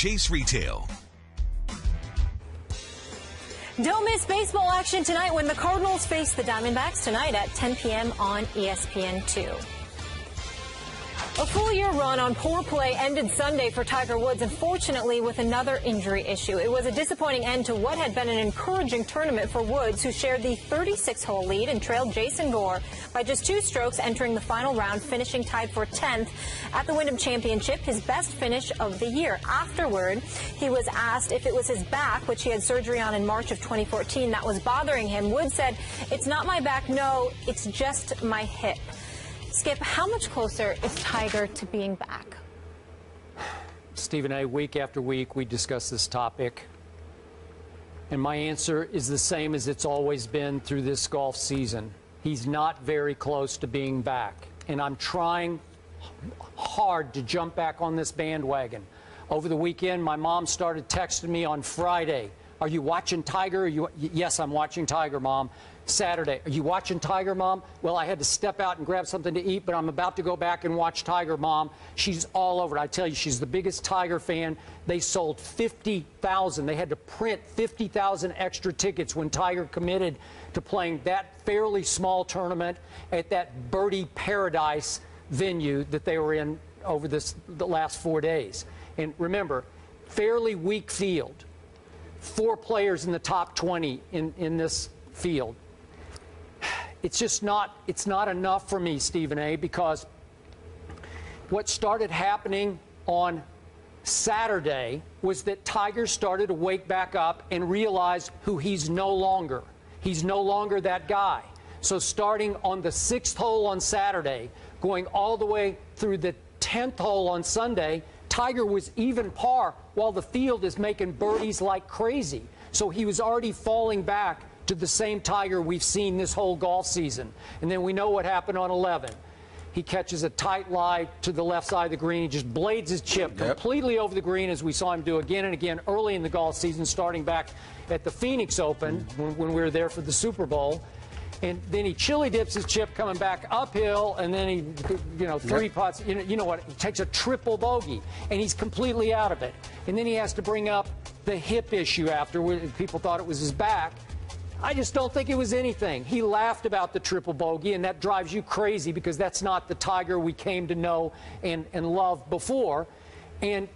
Chase Retail. Don't miss baseball action tonight when the Cardinals face the Diamondbacks tonight at 10 p.m. on ESPN2. A full-year run on poor play ended Sunday for Tiger Woods, unfortunately with another injury issue. It was a disappointing end to what had been an encouraging tournament for Woods, who shared the 36-hole lead and trailed Jason Gore by just 2 strokes entering the final round, finishing tied for 10th at the Wyndham Championship, his best finish of the year. Afterward, he was asked if it was his back, which he had surgery on in March of 2014, that was bothering him. Woods said, "It's not my back, no, it's just my hip." Skip, how much closer is Tiger to being back? Stephen A., week after week, we discuss this topic. And my answer is the same as it's always been through this golf season. He's not very close to being back. And I'm trying hard to jump back on this bandwagon. Over the weekend, my mom started texting me on Friday. "Are you watching Tiger?" Yes, I'm watching Tiger, Mom. Saturday, "Are you watching Tiger, Mom?" "Well, I had to step out and grab something to eat, but I'm about to go back and watch Tiger, Mom." She's all over it. I tell you, she's the biggest Tiger fan. They sold 50,000. They had to print 50,000 extra tickets when Tiger committed to playing that fairly small tournament at that birdie paradise venue that they were in over the last 4 days. And remember, fairly weak field. 4 players in the top 20 in this field. It's just not enough for me, Stephen A., because what started happening on Saturday was that Tiger started to wake back up and realize who he's no longer. He's no longer that guy. So starting on the 6th hole on Saturday, going all the way through the 10th hole on Sunday, Tiger was even par while the field is making birdies like crazy. So he was already falling back to the same Tiger we've seen this whole golf season. And then we know what happened on 11. He catches a tight lie to the left side of the green. He just blades his chip completely over the green, as we saw him do again and again early in the golf season, starting back at the Phoenix Open when we were there for the Super Bowl. And then he chili dips his chip coming back uphill, and then he, 3 putts. You know what? He takes a triple bogey, and he's completely out of it. And then he has to bring up the hip issue after. People thought it was his back. I just don't think it was anything. He laughed about the triple bogey, and that drives you crazy because that's not the Tiger we came to know and love before. And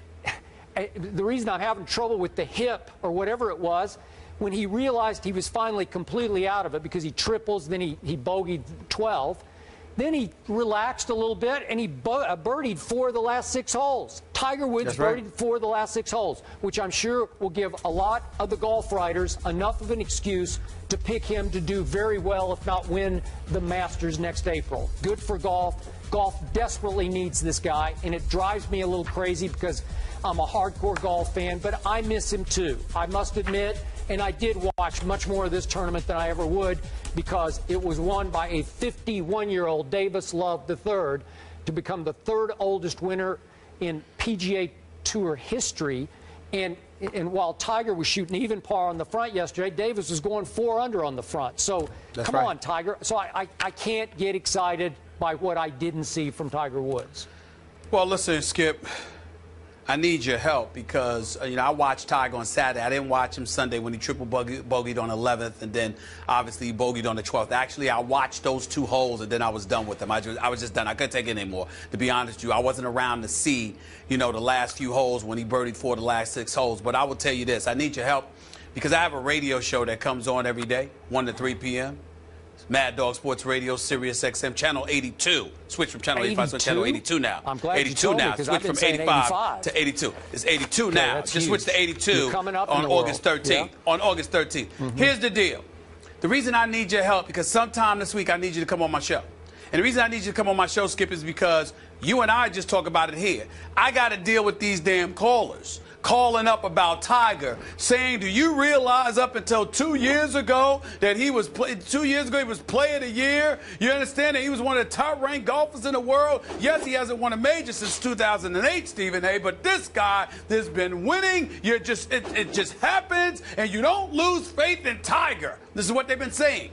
the reason I'm having trouble with the hip or whatever it was, when he realized he was finally completely out of it because he triples, then he bogeyed 12. Then he relaxed a little bit, and he birdied 4 of the last 6 holes. Tiger Woods birdied 4 of the last 6 holes, which I'm sure will give a lot of the golf writers enough of an excuse to pick him to do very well, if not win the Masters next April. Good for golf. Golf desperately needs this guy, and it drives me a little crazy because I'm a hardcore golf fan, but I miss him too, I must admit. And I did watch much more of this tournament than I ever would because it was won by a 51-year-old Davis Love III to become the 3rd oldest winner in PGA Tour history. And while Tiger was shooting even par on the front yesterday, Davis was going 4 under on the front. So come on, Tiger. So I can't get excited by what I didn't see from Tiger Woods. Well, listen, Skip, I need your help because, I watched Tiger on Saturday. I didn't watch him Sunday when he triple bogeyed on 11th, and then obviously he bogeyed on the 12th. Actually, I watched those 2 holes, and then I was done with them. I was just done. I couldn't take it anymore. To be honest with you, I wasn't around to see, the last few holes when he birdied 4 of the last 6 holes. But I will tell you this. I need your help because I have a radio show that comes on every day, 1 to 3 p.m. Mad Dog Sports Radio, Sirius XM, Channel 82. Switch from Channel 85 to Channel 82 now. I'm glad 82 you told now. me, Switch from 85 to 82. It's 82 now. Just switch to 82 on August 13th. Yeah. On August 13th. Here's the deal. The reason I need your help, because sometime this week I need you to come on my show. And the reason I need you to come on my show, Skip, is because you and I just talk about it here. I got to deal with these damn callers calling up about Tiger, saying, do you realize up until 2 years ago that he was Player of the Year? You understand that he was one of the top-ranked golfers in the world? Yes, he hasn't won a major since 2008, Stephen A., but this guy has been winning. It just happens, and you don't lose faith in Tiger. This is what they've been saying.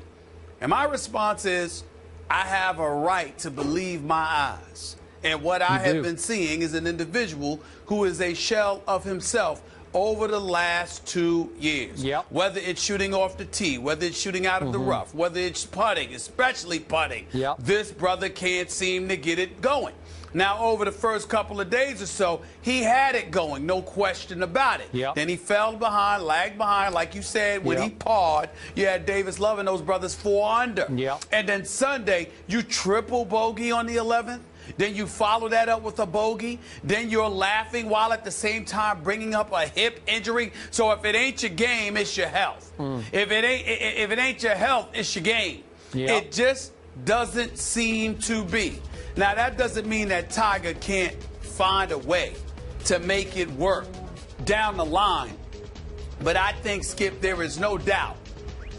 And my response is, I have a right to believe my eyes. And what I have been seeing is an individual who is a shell of himself over the last 2 years. Yep. Whether it's shooting off the tee, whether it's shooting out of the rough, whether it's putting, especially putting, this brother can't seem to get it going. Now, over the first couple of days or so, he had it going, no question about it. Yep. Then he fell behind, lagged behind, like you said, when he parred, you had Davis Love and those brothers 4 under. Yep. And then Sunday, you triple bogey on the 11th. Then you follow that up with a bogey. Then you're laughing while at the same time bringing up a hip injury. So if it ain't your game, it's your health. If it ain't your health, it's your game. It just doesn't seem to be. Now, that doesn't mean that Tiger can't find a way to make it work down the line. But I think, Skip, there is no doubt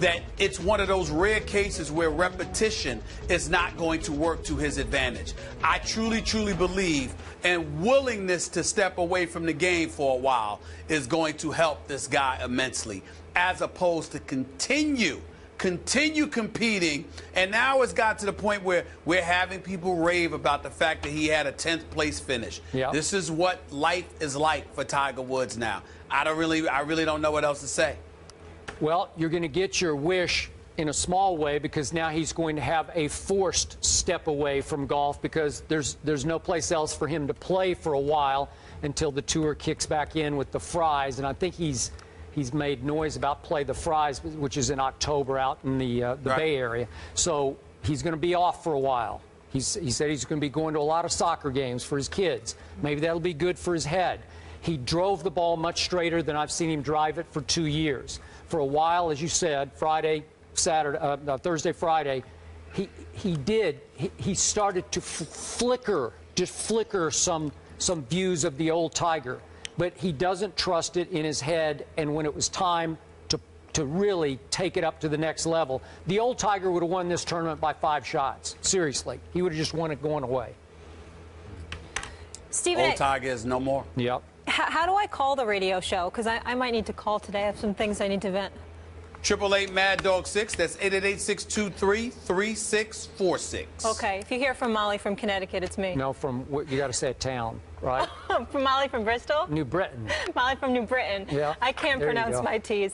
that it's one of those rare cases where repetition is not going to work to his advantage. I truly, truly believe and willingness to step away from the game for a while is going to help this guy immensely, as opposed to continue competing. And now it's got to the point where we're having people rave about the fact that he had a 10th place finish. This is what life is like for Tiger Woods now. I really don't know what else to say. Well, you're going to get your wish in a small way, because now he's going to have a forced step away from golf, because there's no place else for him to play for a while until the tour kicks back in with the Fries. And I think he's made noise about Play the Fries, which is in October out in the Bay Area. So he's going to be off for a while. He said he's going to be going to a lot of soccer games for his kids. Maybe that'll be good for his head. He drove the ball much straighter than I've seen him drive it for 2 years. For a while, as you said, Thursday, Friday, he started to flicker some views of the old Tiger, but he doesn't trust it in his head. And when it was time to really take it up to the next level, the old Tiger would have won this tournament by 5 shots. Seriously, he would have just won it going away. Stephen, old Tiger is no more. Yep. How do I call the radio show? Because I might need to call today. I have some things I need to vent. 888-MAD-DOG-6. That's 888-623-3646. Okay. If you hear from Molly from Connecticut, it's me. No, you got to say a town, right? From Molly from Bristol? New Britain. Molly from New Britain. Yeah. I can't pronounce my T's.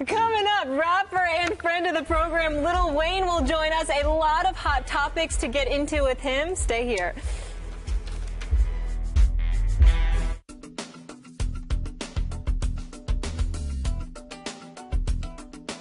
Coming up, rapper and friend of the program, Lil Wayne, will join us. A lot of hot topics to get into with him. Stay here.